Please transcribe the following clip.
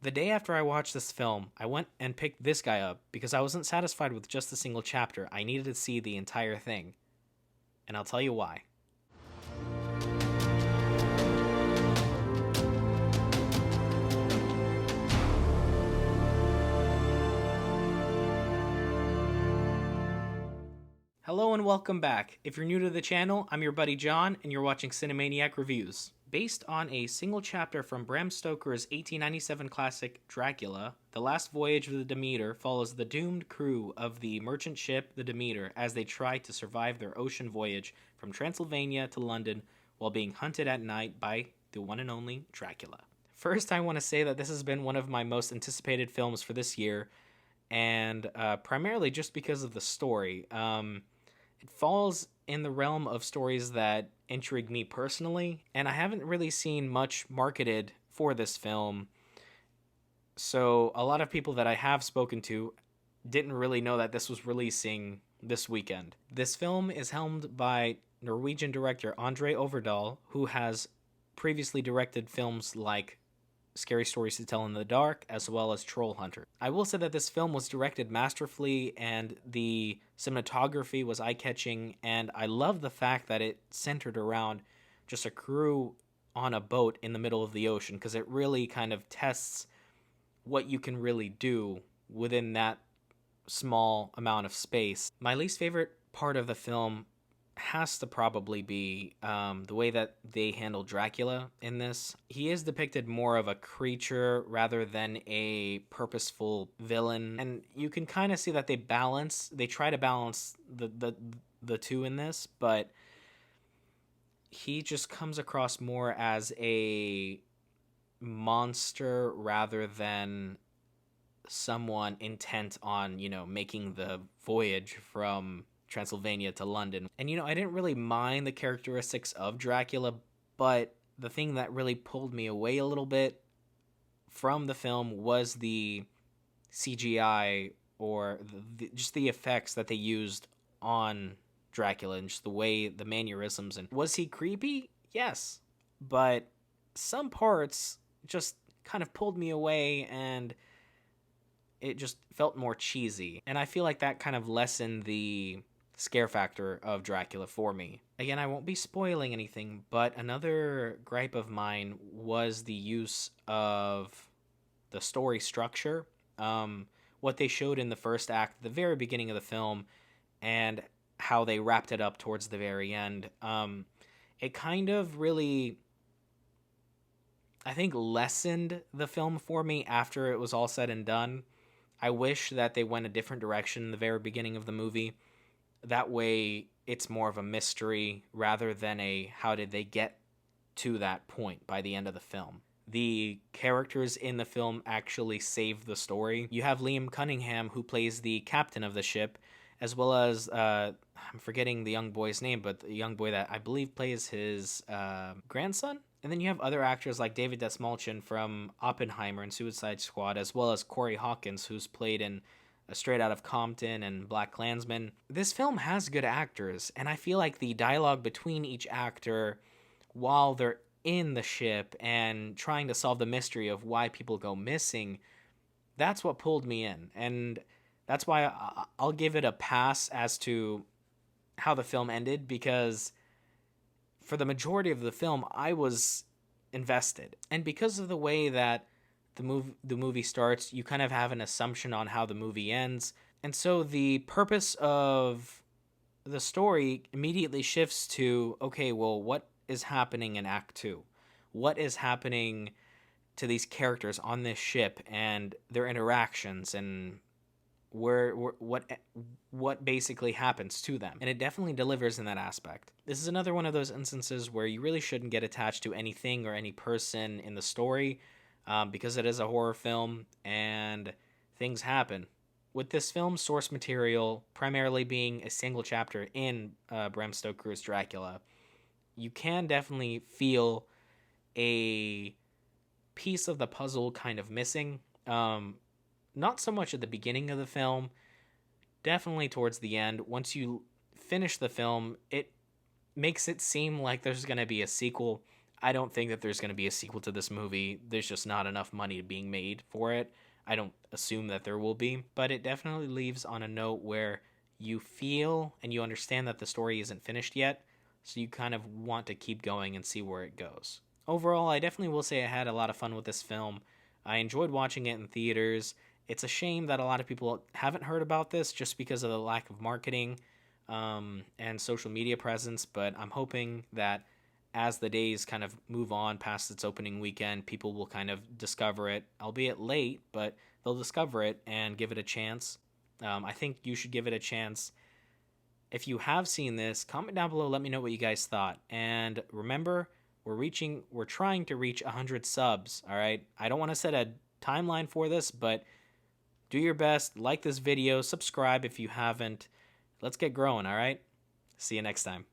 The day after I watched this film, I went and picked this guy up because I wasn't satisfied with just a single chapter. I needed to see the entire thing. And I'll tell you why. Hello and welcome back. If you're new to the channel, I'm your buddy John, and you're watching Cinemaniac Reviews. Based on a single chapter from Bram Stoker's 1897 classic Dracula, The Last Voyage of the Demeter follows the doomed crew of the merchant ship the Demeter as they try to survive their ocean voyage from Transylvania to London while being hunted at night by the one and only Dracula. First, I want to say that this has been one of my most anticipated films for this year, and primarily just because of the story. It falls in the realm of stories that intrigue me personally, and I haven't really seen much marketed for this film. So a lot of people that I have spoken to didn't really know that this was releasing this weekend. This film is helmed by Norwegian director Andre Overdahl, who has previously directed films like Scary Stories to Tell in the Dark, as well as Troll Hunter. I will say that this film was directed masterfully, and the cinematography was eye-catching, and I love the fact that it centered around just a crew on a boat in the middle of the ocean, because it really kind of tests what you can really do within that small amount of space. My least favorite part of the film has to probably be the way that they handle Dracula in this. He is depicted more of a creature rather than a purposeful villain, and you can kind of see that they try to balance the two in this, but he just comes across more as a monster rather than someone intent on, making the voyage from Transylvania to London. And I didn't really mind the characteristics of Dracula, but the thing that really pulled me away a little bit from the film was the CGI, or just the effects that they used on Dracula, and just the way, the mannerisms. And was he creepy? Yes, but some parts just kind of pulled me away, and it just felt more cheesy. And I feel like that kind of lessened the scare factor of Dracula for me. Again, I won't be spoiling anything, but another gripe of mine was the use of the story structure. What they showed in the first act, the very beginning of the film, and how they wrapped it up towards the very end. It kind of really, I think, lessened the film for me after it was all said and done. I wish that they went a different direction in the very beginning of the movie. That way, it's more of a mystery rather than a how did they get to that point by the end of the film. The characters in the film actually save the story. You have Liam Cunningham, who plays the captain of the ship, as well as, I'm forgetting the young boy's name, but the young boy that I believe plays his grandson. And then you have other actors like David Desmalchin from Oppenheimer and Suicide Squad, as well as Corey Hawkins, who's played in Straight Out of Compton and BlacKkKlansman. This film has good actors, and I feel like the dialogue between each actor while they're in the ship and trying to solve the mystery of why people go missing, that's what pulled me in. And that's why I'll give it a pass as to how the film ended, because for the majority of the film, I was invested. And because of the way that the movie starts, you kind of have an assumption on how the movie ends. And so the purpose of the story immediately shifts to, okay, well, what is happening in Act 2? What is happening to these characters on this ship and their interactions, and what basically happens to them? And it definitely delivers in that aspect. This is another one of those instances where you really shouldn't get attached to anything or any person in the story, because it is a horror film and things happen. With this film's source material primarily being a single chapter in Bram Stoker's Dracula, you can definitely feel a piece of the puzzle kind of missing. Not so much at the beginning of the film, definitely towards the end. Once you finish the film, it makes it seem like there's going to be a sequel. I don't think that there's going to be a sequel to this movie. There's just not enough money being made for it. I don't assume that there will be, but it definitely leaves on a note where you feel and you understand that the story isn't finished yet, so you kind of want to keep going and see where it goes. Overall, I definitely will say I had a lot of fun with this film. I enjoyed watching it in theaters. It's a shame that a lot of people haven't heard about this just because of the lack of marketing and social media presence, but I'm hoping that as the days kind of move on past its opening weekend, people will kind of discover it, albeit late, but they'll discover it and give it a chance. I think you should give it a chance. If you have seen this, comment down below, let me know what you guys thought. And remember, we're trying to reach 100 subs, all right? I don't want to set a timeline for this, but do your best, like this video, subscribe if you haven't. Let's get growing, all right? See you next time.